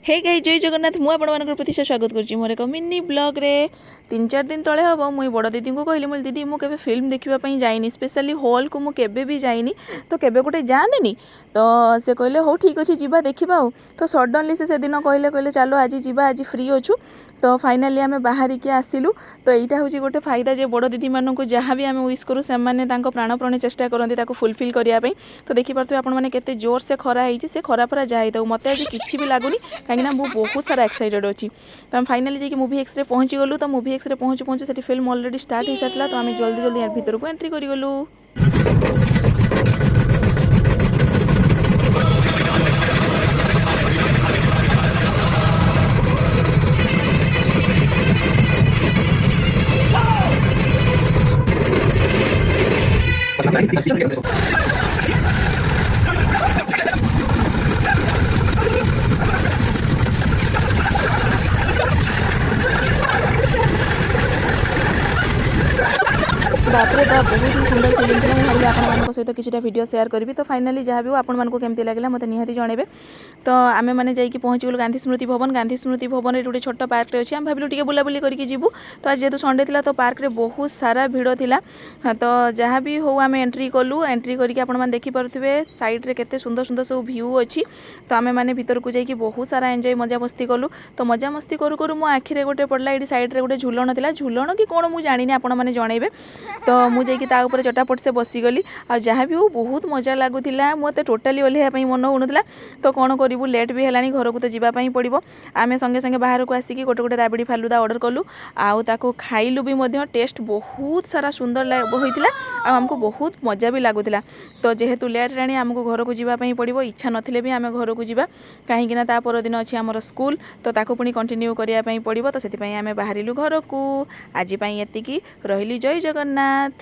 Hey guys जय जगन्नाथ मु आपण मानकर प्रति स्वागत करछि मोर एक मिनी ब्लॉग रे 3-4 दिन तले हम मुई बड़ दीदी को कहली मुझे दीदी मु केबे फिल्म देखिबा पई जाइनी स्पेशली हॉल को मु केबे भी जाइनी तो केबे गोटे जांदेनी तो से कहले हो ठीक अछि जीवा देखिबा तो सडनली से दिन कहले कहले चलो आज जीवा आज फ्री अछु तो फाइनाली आम बाहर के आसिलु तो यहाँ हूँ गोटे फायदा जे बड़ दीदी मानक जहाँ भी आम विश करूँ से प्राणप्राण चेष्टा करती फुलफिल करने तो देखिपे आपने केते जोर से खरा होती से खरा फरा जाए तो मत आज किसी भी लगुनि कहीं मुझे बहुत सारा एक्साइटेड अच्छी तो आम फाइनाली जाकि मूवी एक्स रे पहुँची गलु तो मूवी एक्स रे पहुँचु पहुँचु से फिल्म ऑलरेडी स्टार्ट हो सारा तो आम जल्दी जल्दी यार भीतर को एंट्री करगलु। बापरे बाप बहुत ही सुंदर फिल्म थी भाई आपन सहित किसी वीडियो शेयर करी तो फाइनाली जहाँ भी आपण केमती लगे मत निहाती जनइबे तो आम मैंने जाकि पहुँच गलु गांधी स्मृति भवन रे गोटे छोट पार्क अच्छी आम भाविलु टिके बुलाबुली करके जीवु तो आज जेहेतु संडे थिला तो पार्क रे बहुत सारा भिड़ थिला तो जहाँ भी हो आम एंट्री कलु एंट्री करके आपण मैंने देखि पारुथिबे साइड रे केते सुंदर सुंदर सब व्यू अच्छी तो आम मैंने भीतर को जाकि बहुत सारा एंजॉय मजा मस्ती कलु तो मजा मस्ती करू करू मो आखिरे गोटे पड़ला ये साइड रे गोटे झुलन थिला झुलन कि कौन मुझे जानी आपण मैंने जनइबे तो मुझे ऊपर चटापट से बसीगली आ जहाँ भी हो बहुत मजा लगुला मत टोटाली ओह्लैया मन होना तो कौन करूँ लेट भी है घर को तो जावाई पड़ो आम संगे संगे बाहर को आसिक गोटे गोटे राबिड़ी फालुदा ऑर्डर कलु आउ खाइलु भी टेस्ट बहुत सारा सुंदर होता आमको बहुत मजा भी लगुला तो जेहेतु लेट राणी आमको घर को जावाई पड़ो इच्छा नथिले भी आम घर को जा कहीं ता परदिन अच्छी आमर स्कूल तो ताकू पुणी कंटिन्यू करने पड़ो तो से आम बाहरिलु घर को आज एतिकी रही जय जगन्नाथ।